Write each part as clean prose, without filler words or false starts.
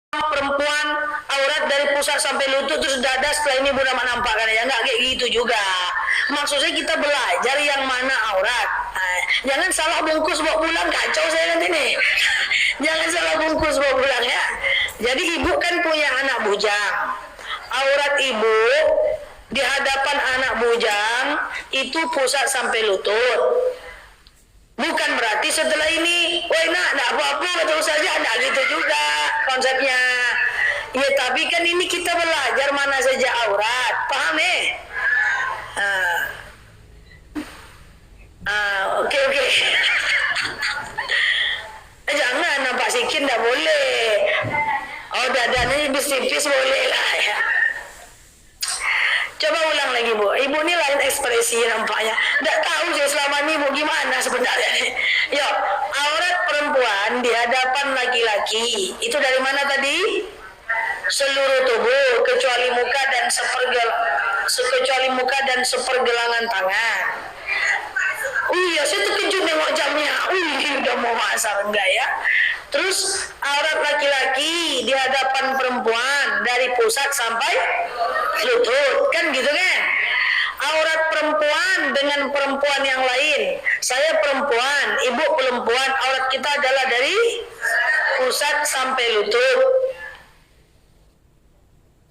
perempuan aurat dari pusat sampai lutut terus dada setelah ini bukan nampakkan ya, nggak kayak gitu juga. Maksudnya kita belajar yang mana aurat. Nah, jangan salah bungkus bawa pulang, kacau saya nanti nih. Jangan salah bungkus bawa pulang ya. Jadi ibu kan punya anak bujang, aurat ibu di hadapan anak bujang itu pusat sampai lutut. Bukan berarti setelah ini, woi nak, enggak apa-apa, betul saja, ada gitu juga konsepnya. Ya tapi kan ini kita belajar mana saja aurat, paham ya? Oke. Jangan nampak sikit, enggak boleh. Oh dadanya tipis boleh lah ya. Coba ulang lagi Bu. Ibu ini lain ekspresi nampaknya. Nggak tahu sih selama ini Bu gimana sebenarnya. Yuk, aurat perempuan di hadapan laki-laki itu dari mana tadi? Seluruh tubuh kecuali muka dan sepergelangan tangan. Iya, saya terkejut nengok jamnya. Udah mau asar enggak ya? Terus aurat laki-laki di hadapan perempuan dari pusat sampai lutut, kan gitu kan? Aurat perempuan dengan perempuan yang lain. Saya perempuan, ibu perempuan, aurat kita adalah dari pusat sampai lutut.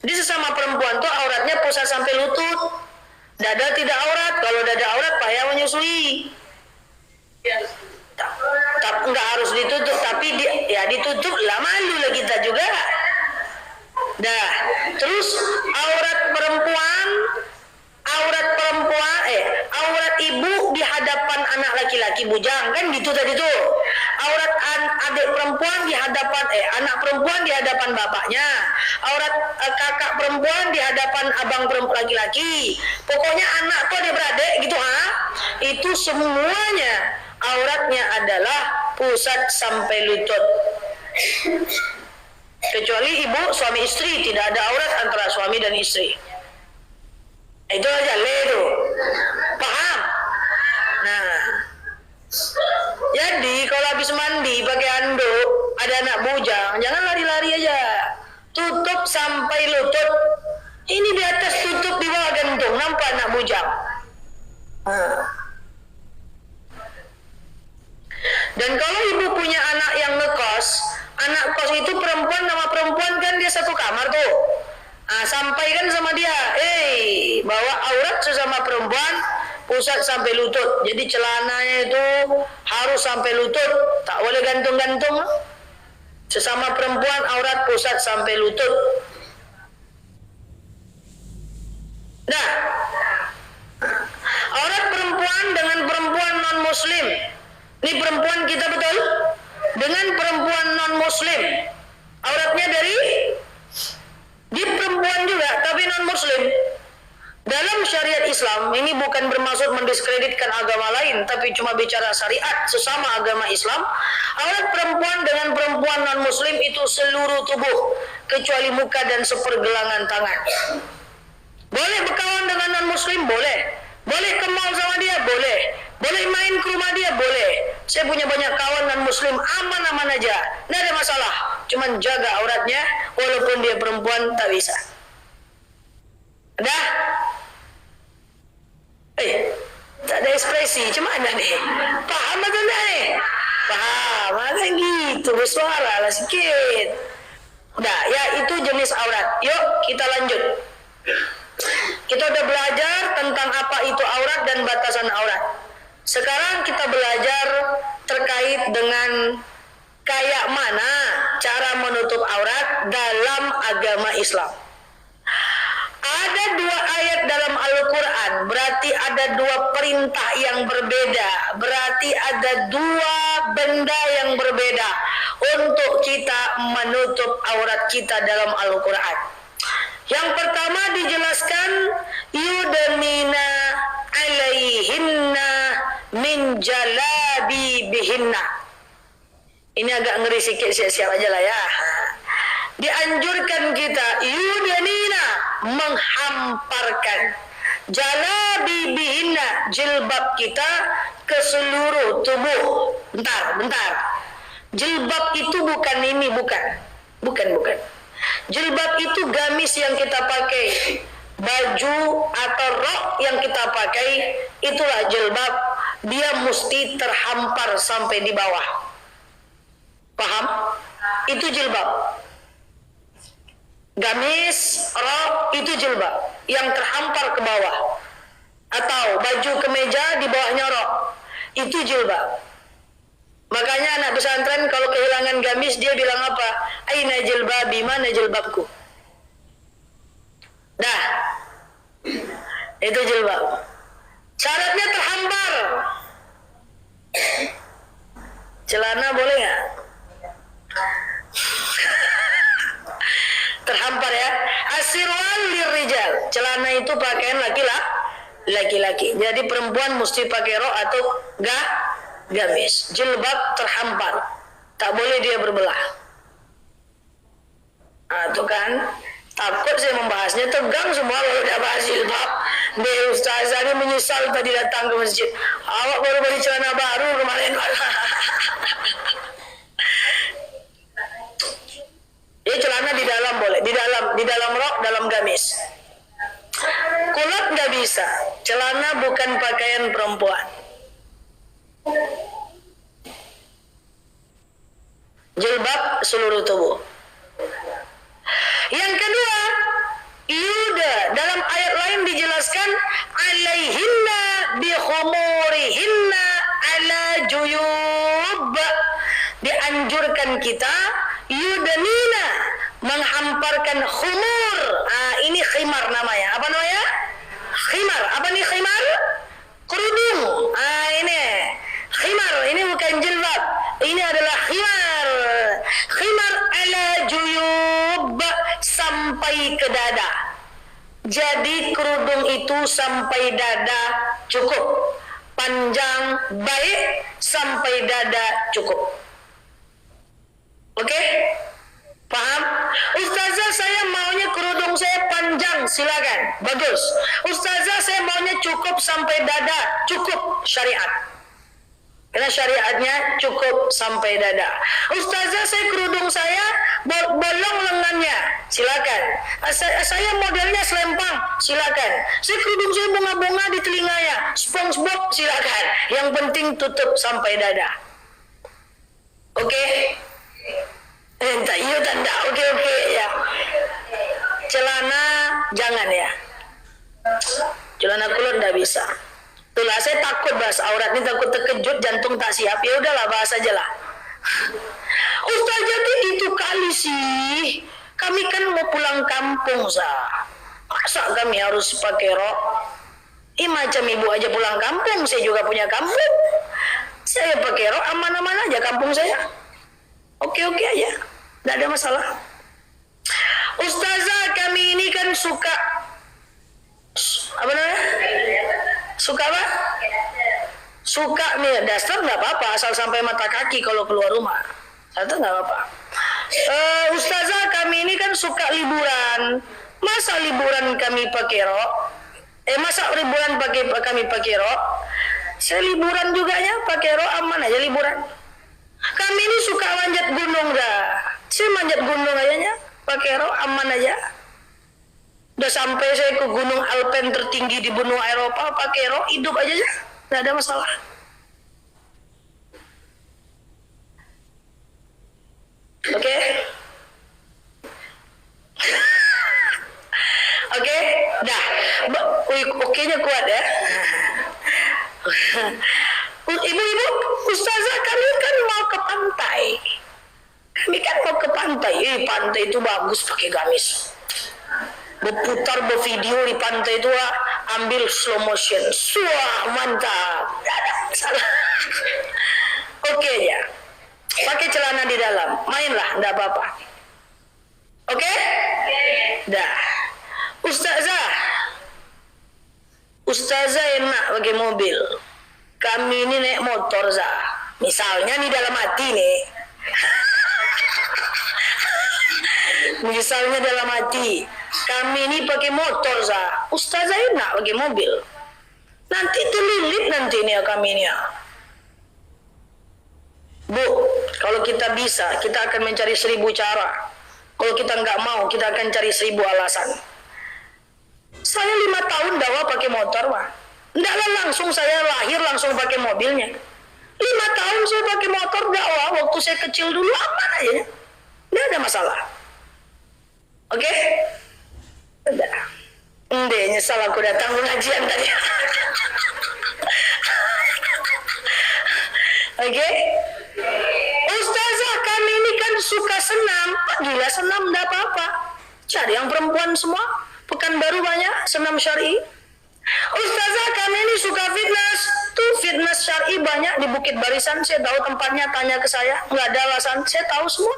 Jadi sesama perempuan tuh auratnya pusat sampai lutut. Dada tidak aurat. Kalau dada aurat payah menyusui. Nggak harus ditutup, tapi ditutup lah, malu lah kita juga. Dah, terus aurat aurat ibu di hadapan anak laki-laki bujang, kan gitu tadi tuh. Aurat adik perempuan di hadapan anak perempuan di hadapan bapaknya. Aurat kakak perempuan di hadapan abang perempuan laki-laki. Pokoknya anak tuh adik-beradik gitu itu semuanya auratnya adalah pusat sampai lutut. Kecuali ibu suami istri, tidak ada aurat antara suami dan istri. Itu aja itu. Paham? Nah, jadi kalau habis mandi pakai handuk ada anak bujang, jangan lari-lari aja. Tutup sampai lutut. Ini di atas tutup, di bawah gantung, nampak anak bujang. Dan kalau ibu punya anak yang ngekos, anak kos itu perempuan sama perempuan kan dia satu kamar tuh. Sampaikan sama dia, bawa aurat sesama perempuan pusat sampai lutut. Jadi celananya itu harus sampai lutut, tak boleh gantung-gantung. Sesama perempuan aurat pusat sampai lutut. Nah, aurat perempuan dengan perempuan non muslim. Ini perempuan kita betul dengan perempuan non muslim. Auratnya dari di perempuan juga tapi non muslim. Dalam syariat Islam ini bukan bermaksud mendiskreditkan agama lain, tapi cuma bicara syariat sesama agama Islam. Aurat perempuan dengan perempuan non muslim itu seluruh tubuh kecuali muka dan sepergelangan tangan. Boleh berkawan dengan non muslim, boleh. Boleh ke mall sama dia, boleh. Boleh main ke rumah dia, boleh. Saya punya banyak kawan non muslim, aman-aman aja, tidak ada masalah. Cuman jaga auratnya, walaupun dia perempuan tak bisa. Dah? Tak ada ekspresi, cuman ada nih. Paham atau enggak nih? Paham, kan gitu, bersuara lah sikit. Udah, ya itu jenis aurat. Yuk kita lanjut. Kita udah belajar tentang apa itu aurat dan batasan aurat. Sekarang kita belajar terkait dengan kayak mana cara menutup aurat dalam agama Islam. Ada dua ayat dalam Al-Quran, berarti ada dua perintah yang berbeda, berarti ada dua benda yang berbeda untuk kita menutup aurat kita dalam Al-Quran. Yang pertama dijelaskan yudnina alaihinna min jalabibihinna. Ini agak ngeri sikit, siap-siap aja lah ya. Dianjurkan kita yudnina menghamparkan jalabibihinna jilbab kita ke seluruh tubuh. Bentar. Jilbab itu bukan ini, bukan. Bukan. Jilbab itu gamis yang kita pakai, baju atau rok yang kita pakai, itulah jilbab. Dia mesti terhampar sampai di bawah. Paham? Itu jilbab. Gamis, rok, itu jilbab yang terhampar ke bawah. Atau baju kemeja di bawahnya rok, itu jilbab. Makanya anak pesantren kalau kehilangan gamis dia bilang apa? Aina jilbabi, mana jilbabku? Dah, itu jilbab. Syaratnya terhampar. Celana boleh nggak? Terhampar ya. Asirwal lirijal. Celana itu pakaian laki-laki. Jadi perempuan mesti pakai rok atau gamis. Jilbab terhampar. Tak boleh dia berbelah. Itu kan. Takut saya membahasnya, tegang semua kalau udah bahas jilbab. Ustazah ini menyesal tadi datang ke masjid. Awak baru beli celana baru kemarin. Jadi celana di dalam boleh, di dalam rok, dalam gamis. Kulot nggak bisa. Celana bukan pakaian perempuan. Jilbab seluruh tubuh. Yang kedua, yuda dalam ayat lain dijelaskan alaihinna bi khumurihinna ala juyub. Dianjurkan kita yudanina menghamparkan khumur. Ini khimar namanya. Apa namanya? Khimar. Apa nih khimar? Kerudung. Ini khimar. Ini bukan jilbab. Ini adalah khimar. Khimar ala juyub, sampai ke dada. Jadi kerudung itu sampai dada cukup. Panjang baik sampai dada cukup. Oke? Paham? Ustazah, saya maunya kerudung saya panjang, silakan. Bagus. Ustazah, saya maunya cukup sampai dada. Cukup, syariat. Karena syariatnya cukup sampai dada. Ustazah, saya kerudung saya bolong lengannya, silakan. Saya modelnya selempang, silakan. Saya kerudung saya bunga-bunga di telinganya, SpongeBob, silakan. Yang penting tutup sampai dada. Oke? Iya tanda. Oke ya. Celana jangan ya. Celana kulot nggak bisa. Itulah saya takut bahas aurat ini, takut terkejut, jantung tak siap. Ya udahlah, bahas aja lah. Ustaz, jadi itu kali sih. Kami kan mau pulang kampung, sah. Masa kami harus pakai rok? Macam ibu aja pulang kampung, saya juga punya kampung. Saya pakai rok, aman-aman aja kampung saya. Oke aja, tidak ada masalah. Ustazah, kami ini kan suka apa namanya? Suka apa? Suka nih, dasar nggak apa-apa, asal sampai mata kaki kalau keluar rumah. Itu nggak apa-apa. Ustazah, kami ini kan suka liburan. Masa liburan kami pakai rok? Masa liburan kami pakai rok? Saya liburan juga ya, pakai rok, aman aja liburan. Kami ini suka manjat gunung dah. Saya manjat gunung aja ya, pakai rok, aman aja. Udah sampai saya ke gunung Alpen tertinggi di benua Eropa, pakai rok, hidup aja ya, nggak ada masalah. Oke? Oke? Dah. Oke-nya kuat ya. Ibu-ibu, ustazah, kami kan mau ke pantai. Pantai itu bagus pakai gamis. Berputar bervideo di pantai itu, ambil slow motion. Wah, mantap. Tidak ada masalah. Oke ya. Pakai celana di dalam. Mainlah, tidak apa-apa. Oke? Dah. Ustazah enak pakai mobil. Kami ini naik motor, Zah. Misalnya di dalam hati nih. Misalnya dalam hati, kami ini pakai motor, Zah. Ustazah enak pakai mobil. Nanti terlilit nanti nih kami ini. Bu, kalau kita bisa, kita akan mencari 1000 cara. Kalau kita nggak mau, kita akan cari 1000 alasan. Saya 5 tahun dakwah pakai motor, Pak. Enggaklah langsung saya lahir langsung pakai mobilnya. 5 tahun saya pakai motor dakwah waktu saya kecil dulu, aman aja. Nggak ada masalah. Oke? Udah. Nyesal aku datang pengajian tadi. Oke? Ustazah, kami ini kan suka senam. Gila, senam enggak apa-apa. Cari yang perempuan semua. Pekanbaru banyak senam syar'i. Ustazah, kami ini suka fitness. Tuh fitness syar'i banyak di Bukit Barisan. Saya tahu tempatnya, tanya ke saya. Nggak ada alasan, saya tahu semua.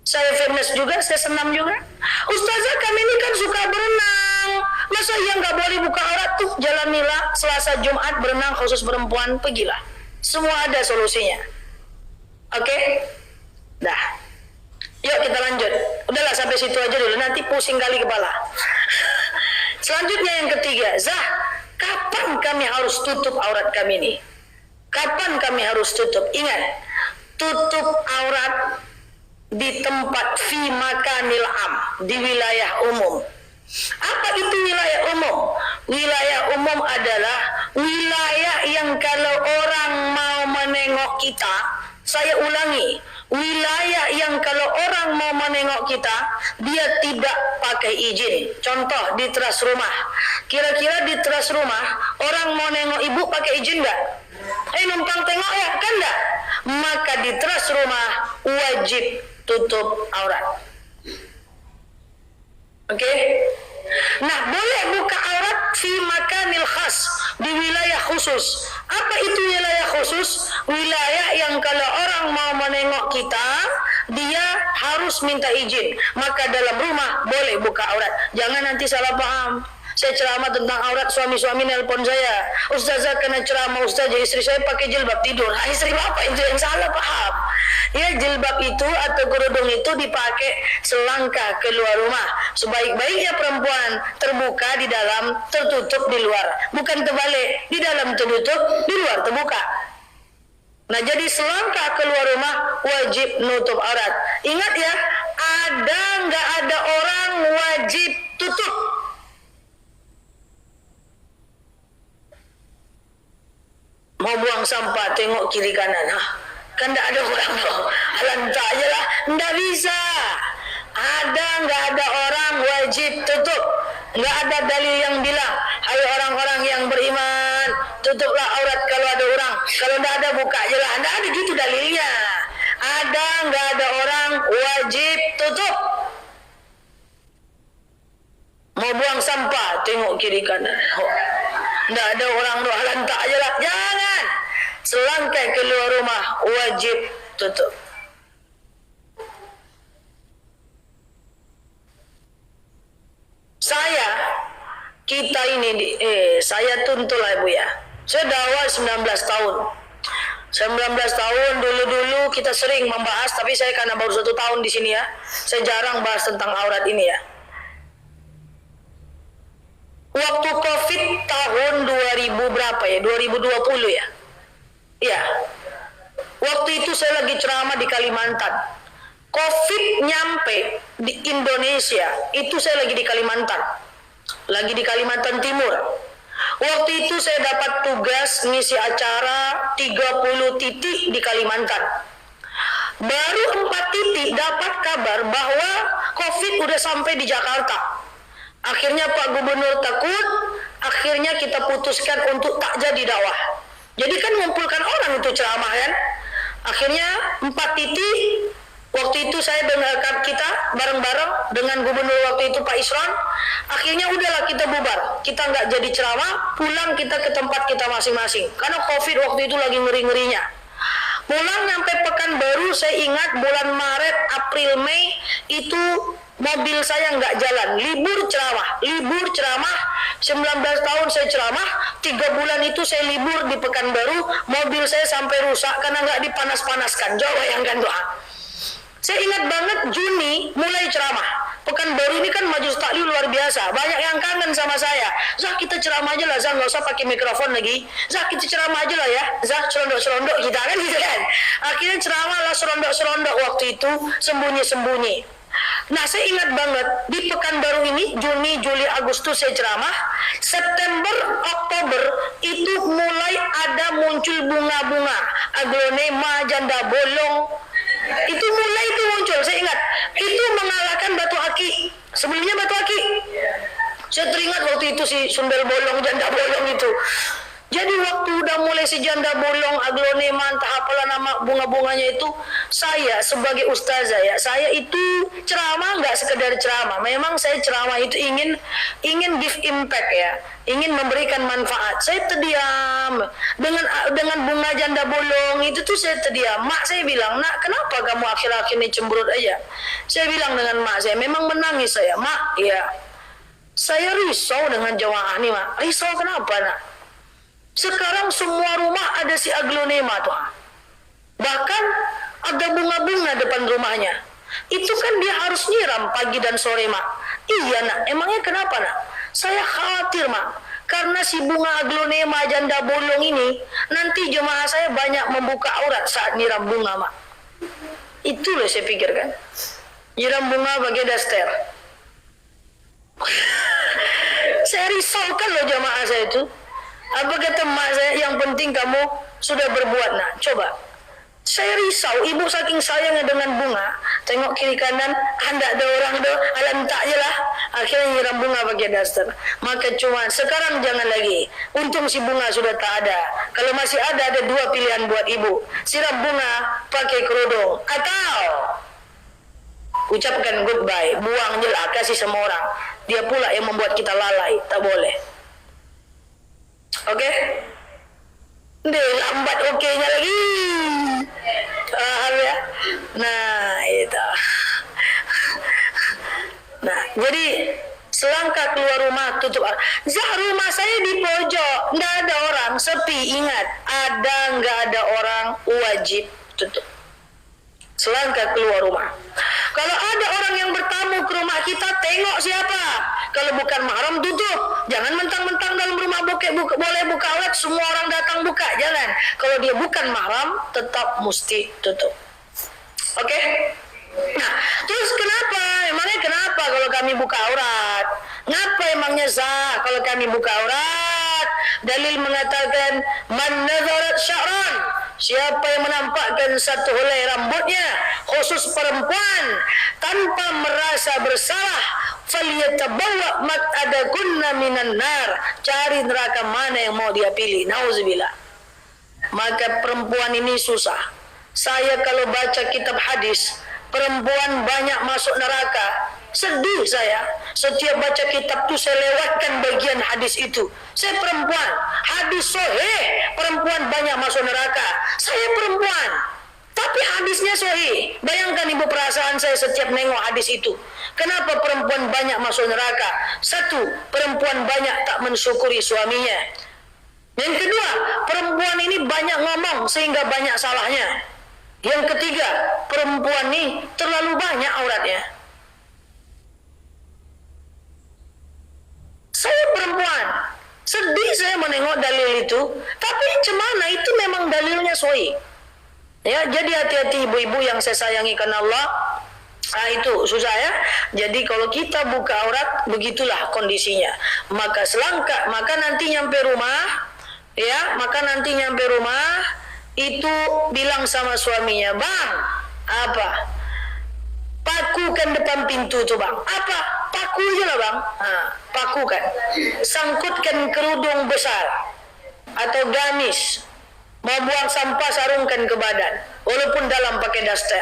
Saya fitness juga, saya senam juga. Ustazah, kami ini kan suka berenang. Masa iya nggak boleh buka aurat? Tuh jalanilah Selasa Jumat berenang khusus perempuan. Pergilah. Semua ada solusinya. Oke? Dah. Yuk kita lanjut. Udahlah sampai situ aja dulu. Nanti pusing kali kepala. Selanjutnya yang ketiga. Zah, kapan kami harus tutup aurat kami ini? Kapan kami harus tutup? Ingat, tutup aurat di tempat fi makanil am, di wilayah umum. Apa itu wilayah umum? Wilayah umum adalah wilayah yang kalau orang mau menengok kita, saya ulangi, wilayah yang kalau orang mau menengok kita, dia tidak pakai izin. Contoh di teras rumah. Kira-kira di teras rumah, orang mau nengok ibu pakai izin nggak? Numpang tengok ya, kan nggak? Maka di teras rumah wajib tutup aurat. Oke? Nah, boleh buka aurat fi makanil khas, di wilayah khusus. Apa itu wilayah khusus? Wilayah yang kalau orang mau menengok kita, dia harus minta izin. Maka dalam rumah boleh buka aurat. Jangan nanti salah paham. Saya ceramah tentang aurat, suami-suami nelpon saya. Ustazah kena ceramah, Ustazah istri saya pakai jilbab tidur. Istri bapak itu yang salah paham. Ya, jilbab itu atau kerudung itu dipakai selangkah keluar rumah. Sebaik-baiknya perempuan terbuka di dalam, tertutup di luar. Bukan terbalik, di dalam tertutup, di luar terbuka. Nah, jadi selangkah keluar rumah wajib nutup aurat. Ingat ya, ada nggak ada orang wajib tutup. Mau buang sampah, tengok kiri kanan. Kan tidak ada orang loh. Lantak aja lah. Tidak bisa. Ada nggak ada orang wajib tutup. Nggak ada dalil yang bilang, hai orang-orang yang beriman, tutuplah aurat kalau ada orang. Kalau tidak ada, buka aja lah. Tidak ada gitu dalilnya. Ada nggak ada orang wajib tutup. Mau buang sampah, tengok kiri kanan. Tidak ada orang loh. Lantak aja lah. Jangan. Selangkah keluar rumah wajib tutup. Kita ini saya tuntut lah Bu ya. Saya dakwah 19 tahun. 19 tahun dulu kita sering membahas, tapi saya karena baru 1 tahun di sini ya, saya jarang bahas tentang aurat ini ya. Waktu Covid tahun 2000 berapa ya? 2020 ya? Iya. Waktu itu saya lagi ceramah di Kalimantan. Covid nyampe di Indonesia, itu saya lagi di Kalimantan. Lagi di Kalimantan Timur. Waktu itu saya dapat tugas ngisi acara 30 titik di Kalimantan. Baru 4 titik dapat kabar bahwa Covid udah sampai di Jakarta. Akhirnya Pak Gubernur takut, akhirnya kita putuskan untuk tak jadi dakwah. Jadi kan mengumpulkan orang untuk ceramah kan. Akhirnya 4 titik, waktu itu saya dengarkan kita bareng-bareng dengan Gubernur waktu itu Pak Isron. Akhirnya udahlah kita bubar. Kita nggak jadi ceramah, pulang kita ke tempat kita masing-masing. Karena Covid waktu itu lagi ngeri-ngerinya. Pulang nyampe Pekanbaru, saya ingat bulan Maret, April, Mei, itu mobil saya nggak jalan. Libur ceramah. 19 tahun saya ceramah, 3 bulan itu saya libur di Pekanbaru, mobil saya sampai rusak karena nggak dipanas-panaskan. Jauh bayangkan doa. Saya ingat banget Juni mulai ceramah. Pekanbaru ini kan majelis taklim luar biasa. Banyak yang kangen sama saya. Zah, kita ceramah aja lah, Zah, nggak usah pakai mikrofon lagi. Zah, kita ceramah aja lah ya. Zah, serondok-serondok kita kan gitu kan. Akhirnya ceramah lah serondok-serondok waktu itu, sembunyi-sembunyi. Nah, saya ingat banget di Pekanbaru ini Juni, Juli, Agustus saya ceramah. September, Oktober itu mulai ada muncul bunga-bunga aglonema, janda bolong. Itu mulai itu muncul. Saya ingat itu mengalahkan batu aki. Sebelumnya batu aki. Saya teringat waktu itu si sundel bolong, janda bolong itu. Jadi waktu udah mulai si janda bolong, aglonema, entah apalah nama bunga-bunganya itu, saya sebagai ustazah ya, saya itu ceramah nggak sekedar ceramah. Memang saya ceramah itu ingin give impact ya, ingin memberikan manfaat. Saya terdiam dengan bunga janda bolong itu tuh saya terdiam. Mak saya bilang, nak kenapa kamu akhir-akhir ini cemberut aja? Saya bilang dengan mak saya, memang menangis saya, mak ya. Saya risau dengan jamaah nih mak. Risau kenapa nak? Sekarang semua rumah ada si aglonema tuh. Bahkan ada bunga-bunga depan rumahnya. Itu kan dia harus nyiram pagi dan sore mak. Iya nak, emangnya kenapa nak? Saya khawatir mak, karena si bunga aglonema janda bolong ini nanti jemaah saya banyak membuka aurat saat nyiram bunga mak. Itu loh saya pikirkan. Nyiram bunga pakai daster. Saya risaukan loh jamaah saya itu. Apa kata mak saya, yang penting kamu sudah berbuat nak. Coba. Saya risau, ibu saking sayangnya dengan bunga. Tengok kiri kanan, anda ada orang do, alam tak je lah. Akhirnya nyiram bunga pakai daster. Maka cuma sekarang jangan lagi. Untung si bunga sudah tak ada. Kalau masih ada dua pilihan buat ibu. Siram bunga pakai kerudung. Atau ucapkan goodbye, buang je lah, kasih semua orang. Dia pula yang membuat kita lalai. Tak boleh. Oke? Deh, lambat oke-nya lagi. Paham ya? Nah, itu. Nah, jadi selangkah keluar rumah tutup. Rumah saya di pojok, nggak ada orang, sepi. Ingat, ada nggak ada orang, wajib tutup. Selangkah keluar rumah. Kalau ada orang yang bertamu ke rumah kita, tengok siapa. Kalau bukan mahram, tutup. Jangan mentang-mentang dalam rumah boleh buka aurat, semua orang datang buka. Jangan. Kalau dia bukan mahram, tetap mesti tutup. Oke? Nah, terus kenapa? Emangnya kenapa kalau kami buka aurat? Ngapa emangnya sah kalau kami buka aurat? Dalil mengatakan, man nazarat sya'ran. Siapa yang menampakkan satu helai rambutnya, khusus perempuan, tanpa merasa bersalah, falyatabawwa maq'adakunna minan nar. Cari neraka mana yang mau dia pilih. Nauzubillah. Maka perempuan ini susah. Saya kalau baca kitab hadis, perempuan banyak masuk neraka. Sedih saya. Setiap baca kitab itu saya lewatkan bagian hadis itu. Saya perempuan, hadis sahih, perempuan banyak masuk neraka. Saya perempuan, tapi hadisnya sahih. Bayangkan ibu perasaan saya setiap nengok hadis itu. Kenapa perempuan banyak masuk neraka? Satu, perempuan banyak tak mensyukuri suaminya. Yang kedua, perempuan ini banyak ngomong sehingga banyak salahnya. Yang ketiga, perempuan ini terlalu banyak auratnya. Saya perempuan, sedih saya menengok dalil itu, tapi cemana itu memang dalilnya sahih. Ya, jadi hati-hati ibu-ibu yang saya sayangi karena Allah. Itu susah ya. Jadi kalau kita buka aurat, begitulah kondisinya. Maka nanti nyampe rumah, ya, itu bilang sama suaminya, bang, apa? Pakukan depan pintu tuh bang. Apa? Paku aja lah bang. Pakukan. Sangkutkan kerudung besar atau gamis. Mau buang sampah, sarungkan ke badan. Walaupun dalam pakai daster.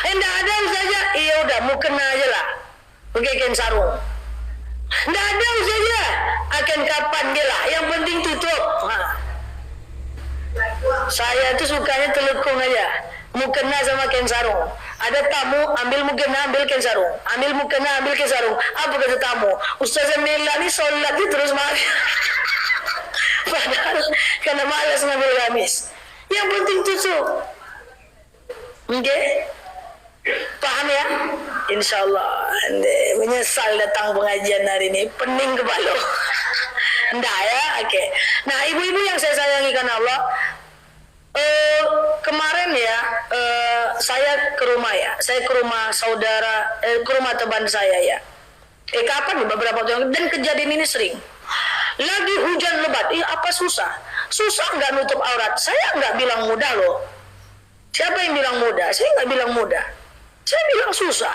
Enggak ada saja. Iya udah, mau kena aja lah. Pakaikan sarung. Enggak ada saja. Akan kapan dia lah. Yang penting tutup. Saya tuh sukanya telekung aja. Mukena sama kain sarung. Ada tamu, ambil mukena, ambil kain sarung. Ambil mukena, ambil kain sarung. Apa kata tamu? Ustazah Mela ni solat ni terus mati. Padahal karena malas ngambil gamis. Yang penting tutup. Oke? Paham ya? InsyaAllah. Menyesal datang pengajian hari ini. Pening kepala. Enggak ya? Oke. Nah, ibu-ibu yang saya sayangi karena Allah, Eh, Kemarin ya, saya ke rumah ya, saya ke rumah saudara, ke rumah teman saya ya. Kapan nih beberapa waktu yang dan kejadian ini sering. Lagi hujan lebat, apa susah? Susah nggak nutup aurat? Saya nggak bilang mudah loh. Siapa yang bilang mudah? Saya nggak bilang mudah. Saya bilang susah.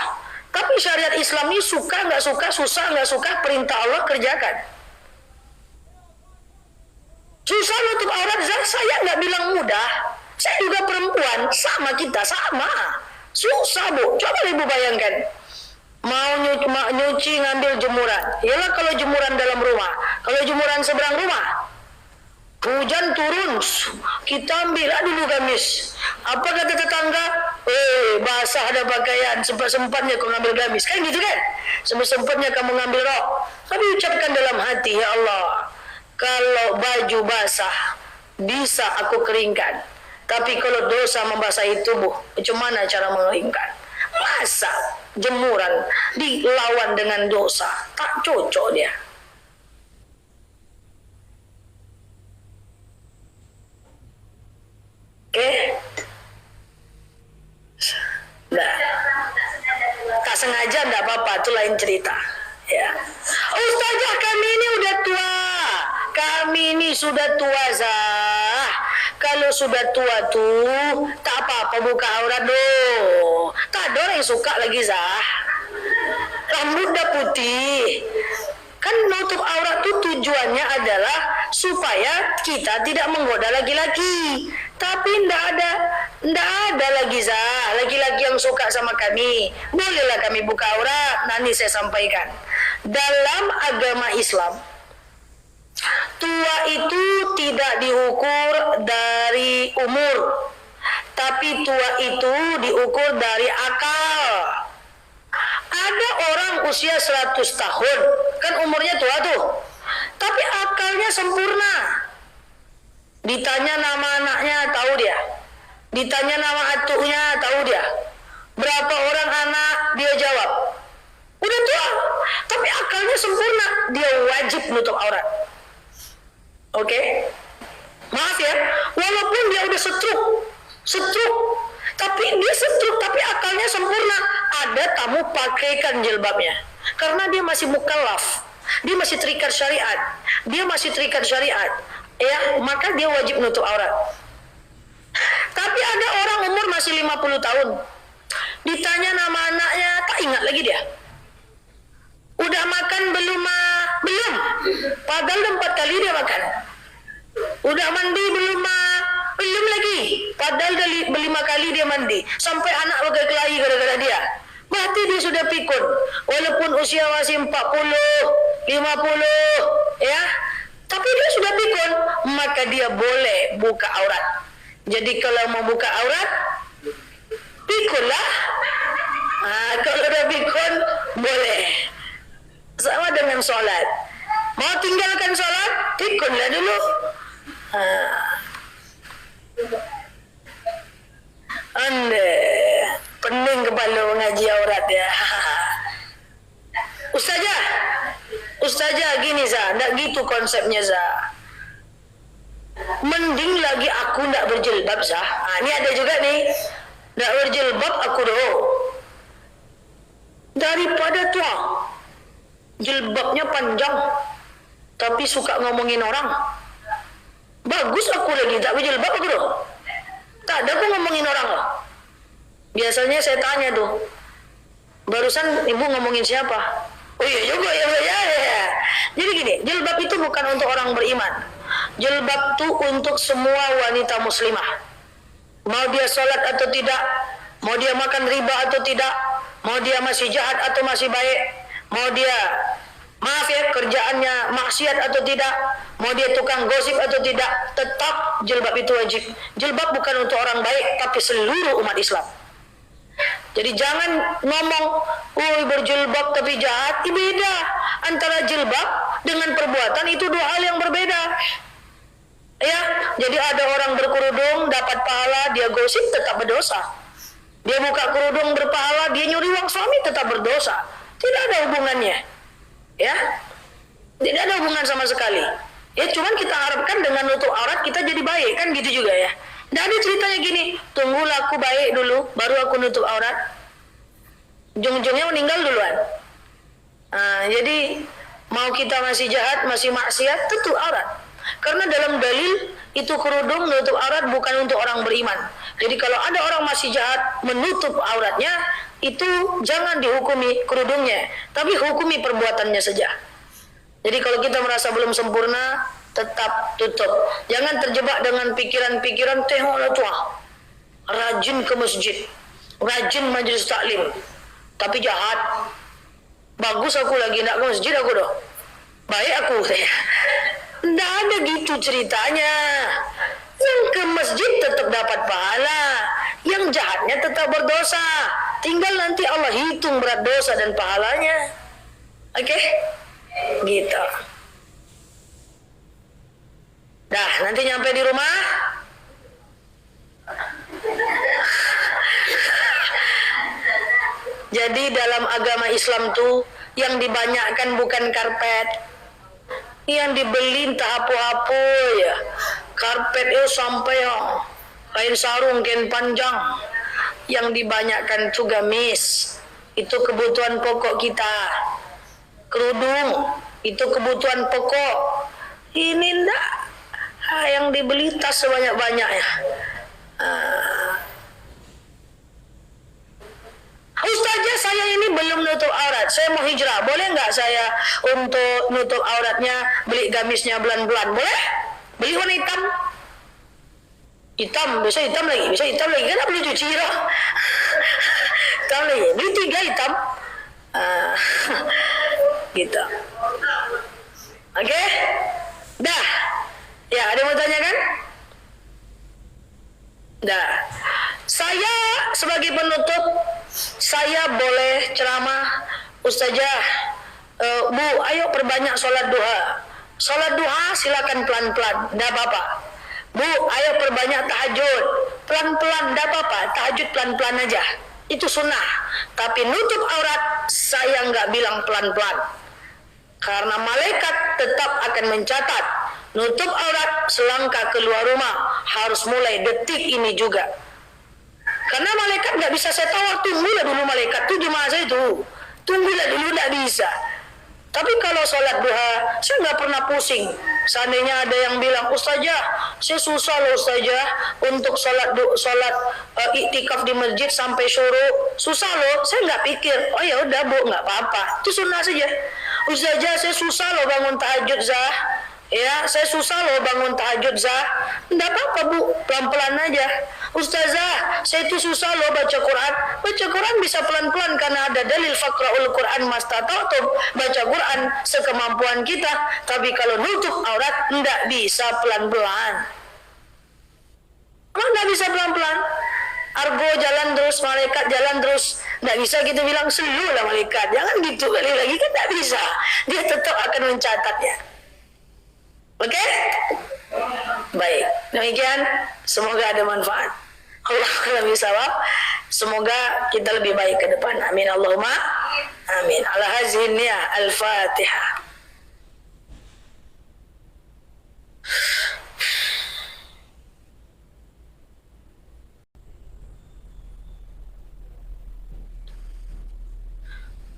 Tapi syariat Islam ini suka nggak suka, susah nggak suka, perintah Allah kerjakan. Susah nutup aurat, saya nggak bilang mudah. Saya juga perempuan, sama kita, sama. Susah bu, coba ibu bayangkan. Mau nyuci ngambil jemuran. Yalah kalau jemuran dalam rumah. Kalau jemuran seberang rumah. Hujan turun, kita ambil dulu gamis. Apa kata tetangga? Basah ada pakaian, sempat-sempatnya kau ngambil gamis. Kan gitu kan? Sempat-sempatnya kamu ngambil rok. Tapi ucapkan dalam hati, ya Allah, kalau baju basah, bisa aku keringkan. Tapi kalau dosa membasahi tubuh, macam mana cara mengeringkan? Masa jemuran dilawan dengan dosa? Tak cocok dia. Oke? Nah, tak sengaja enggak apa-apa, itu lain cerita. Ya. Ustazah, kami ini udah tua. Kami ini sudah tua, Zah. Kalau sudah tua tuh, tak apa-apa buka aurat doh. Tak ada orang yang suka lagi, Zah. Rambut udah putih. Kan nutup aurat tuh tujuannya adalah supaya kita tidak menggoda laki-laki. Tapi ndak ada lagi, Zah, laki-laki yang suka sama kami. Bolehlah kami buka aurat. Nanti saya sampaikan. Dalam agama Islam, tua itu tidak diukur dari umur, tapi tua itu diukur dari akal. Ada orang usia 100 tahun, kan umurnya tua tuh, tapi akalnya sempurna. Ditanya nama anaknya, tahu dia. Ditanya nama atuknya, tahu dia. Berapa orang anak, dia jawab. Udah tua, tapi akalnya sempurna. Dia wajib nutup aurat. Oke? Maaf ya, walaupun dia udah setruk, tapi dia setruk, tapi akalnya sempurna. Ada tamu pakaikan jilbabnya, karena dia masih mukallaf, dia masih terikat syariat, ya, maka dia wajib nutup aurat. Tapi ada orang umur masih 50 tahun, ditanya nama anaknya, tak ingat lagi dia. Udah makan belum? Belum. Padahal 4 kali dia makan. Udah mandi belum? Belum lagi. Padahal 5 kali dia mandi. Sampai anak pakai kelahi gara-gara dia. Berarti dia sudah pikun. Walaupun usia masih 40, 50, ya. Tapi dia sudah pikun, maka dia boleh buka aurat. Jadi kalau mau buka aurat, pikunlah. Kalau udah pikun, boleh. Sama dengan sholat. Mau tinggalkan sholat, pikunlah dulu. Anda pening kepala mengaji aurat ya. Ustazah gini Zah, ndak gitu konsepnya Zah. Mending lagi aku ndak berjilbab Zah. Ini ada juga nih, ndak berjilbab aku doh. Daripada tua, jilbabnya panjang, tapi suka ngomongin orang. Bagus aku lagi tak berjilbab aku doh. Tak ada aku ngomongin orang loh. Biasanya saya tanya tuh, barusan ibu ngomongin siapa? Oh iya juga ya. Jadi gini, jilbab itu bukan untuk orang beriman. Jilbab itu untuk semua wanita muslimah. Mau dia sholat atau tidak, mau dia makan riba atau tidak, mau dia masih jahat atau masih baik, mau dia maaf ya kerjaannya maksiat atau tidak, mau dia tukang gosip atau tidak, tetap jilbab itu wajib. Jilbab bukan untuk orang baik, tapi seluruh umat Islam. Jadi jangan ngomong, berjilbab tapi jahat. Beda antara jilbab dengan perbuatan, itu dua hal yang berbeda. Ya, jadi ada orang berkerudung dapat pahala, dia gosip tetap berdosa. Dia buka kerudung berpahala, dia nyuri uang suami tetap berdosa. Tidak ada hubungannya. Ya, tidak ada hubungan sama sekali. Ya, cuman kita harapkan dengan nutup aurat kita jadi baik, kan gitu juga ya. Tidak ada ceritanya gini, tunggulah aku baik dulu, baru aku nutup aurat. Ujung-ujungnya meninggal duluan. Jadi mau kita masih jahat, masih maksiat, tutup aurat. Karena dalam dalil itu kerudung menutup aurat bukan untuk orang beriman. Jadi kalau ada orang masih jahat menutup auratnya, itu jangan dihukumi kerudungnya, tapi hukumi perbuatannya saja. Jadi kalau kita merasa belum sempurna, tetap tutup. Jangan terjebak dengan pikiran-pikiran tengoklah tua, rajin ke masjid, rajin majelis taklim, tapi jahat. Bagus aku lagi nak ke masjid aku doh. Baik aku saya. Tidak ada gitu ceritanya. Yang ke masjid tetap dapat pahala, yang jahatnya tetap berdosa. Tinggal nanti Allah hitung berat dosa dan pahalanya. Oke? Gitu. Dah, nanti nyampe di rumah. Jadi dalam agama Islam tuh yang dibanyakkan bukan karpet, yang dibeli entah apa-apa ya. Karpet itu sampai kain sarung, kain panjang. Yang dibanyakkan tuh gamis. Itu kebutuhan pokok kita. Kerudung itu kebutuhan pokok. Ini enggak. Yang dibeli tas sebanyak-banyaknya. Ustazah, saya ini belum nutup aurat, saya mau hijrah, boleh nggak saya untuk nutup auratnya beli gamisnya bulan-bulan? Boleh? Beli warna hitam, bisa hitam lagi, kan beli cuci loh. Hitam lagi, beli 3 hitam, gitu. Oke? Dah. Ya, ada mau tanya kan? Dah. Saya sebagai penutup, saya boleh ceramah, Ustazah, Bu, ayo perbanyak sholat duha. Sholat duha silakan pelan-pelan, tidak apa-apa. Bu, ayo perbanyak tahajud, pelan-pelan, tidak apa-apa. Tahajud pelan-pelan aja, itu sunnah. Tapi nutup aurat, saya nggak bilang pelan-pelan. Karena malaikat tetap akan mencatat. Nutup aurat selangkah keluar rumah, harus mulai detik ini juga. Karena malaikat nggak bisa saya tawar, tunggulah dulu malaikat tuh jemaah saya itu, tunggulah dulu, nggak bisa. Tapi kalau sholat duha, saya nggak pernah pusing. Seandainya ada yang bilang, Ustazah, saya susah loh Ustazah untuk sholat iktikaf di masjid sampai syuruk, susah loh. Saya nggak pikir, oh ya udah Bu, nggak apa-apa, itu sunnah saja. Ustazah, saya susah loh bangun tahajud Zah. Ya, saya susah loh bangun tahajud Zah. Tidak apa-apa Bu, pelan-pelan aja. Ustazah, saya itu susah loh baca Quran. Baca Quran bisa pelan-pelan karena ada dalil faqra'ul Quran mastata'tum. Baca Quran sekemampuan kita. Tapi kalau nutup aurat, tidak bisa pelan-pelan. Emang tidak bisa pelan-pelan? Argo jalan terus, malaikat jalan terus. Tidak bisa kita bilang slow lah malaikat. Jangan gitu kali lagi, kan tidak bisa. Dia tetap akan mencatatnya. Oke? Baik, demikian. Semoga ada manfaat. Allah lebih sawab. Semoga kita lebih baik ke depan. Amin Allahumma amin. Ala hazin ya Al-Fatihah.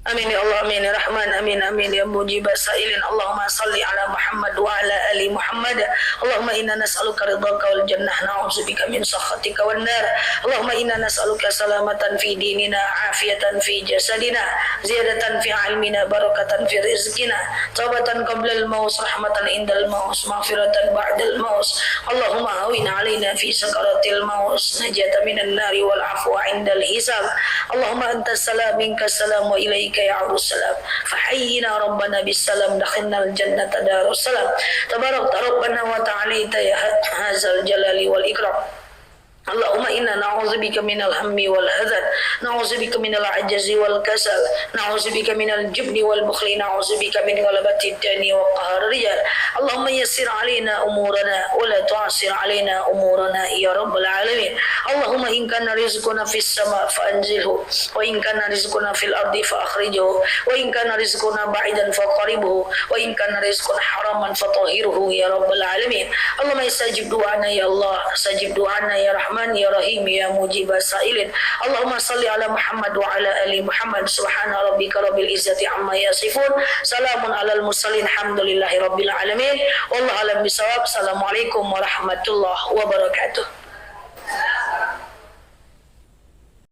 Amin ya Allah, amin ya Rahman, amin amin ya mujib sailin. Allahumma salli ala Muhammad wa ala ali Muhammad. Allahumma inna nas'aluka ridhaka wal jannah, na'udzubika min sakhatika wan nar. Allahumma inna nas'aluka salamatan fi dinina, afiatan fi jasadina, ziyadatan fi ilmina, barakatan fi rizqina, taubatan qabla al-maut, rahmatan indal maut, maghfiratan ba'dal maut. Allahumma hawin alaina fi sakaratil maut, najatan minan nari wal afwa indal hisab. Allahumma antas salam minkas salam wa ilaika ya Rasulullah. Fahayyina rabbana bisalam, dakhalna al-jannata darussalam. Tabarak rabbana wa ta'ala ya hadzal jalali wal ikram. Allahumma inna na'udzubika minal hammi wal hazan, na'udzubika minal ajazi wal kasal, na'udzubika minal jubni wal bukhli, na'udzubika min ghalabati ad-dani wa qahri rijal. Allahumma yassir alaina umurana wa la tu'assir alaina umurana ya rabbal alamin. Allahumma in kana rizquna fis sama fa anzilhu, wa in kana rizquna fil ardi fa akhrijhu, wa in kana rizquna ba'idan fa qaribhu, wa in kana rizquna haraman fa tahhirhu ya rabbal alamin. Allahumma istajib du'ana ya Allah, sajib du'ana ya Rahman ya Rahim ya Mujib as-sailin. Allahumma salli ala Muhammad wa ala ali Muhammad. Subhana rabbika rabbil izzati amma yasifun. Salamun alal mursalin. Alhamdulillahi rabbil alamin. Wallahu alam bisawab. Assalamualaikum warahmatullahi wabarakatuh.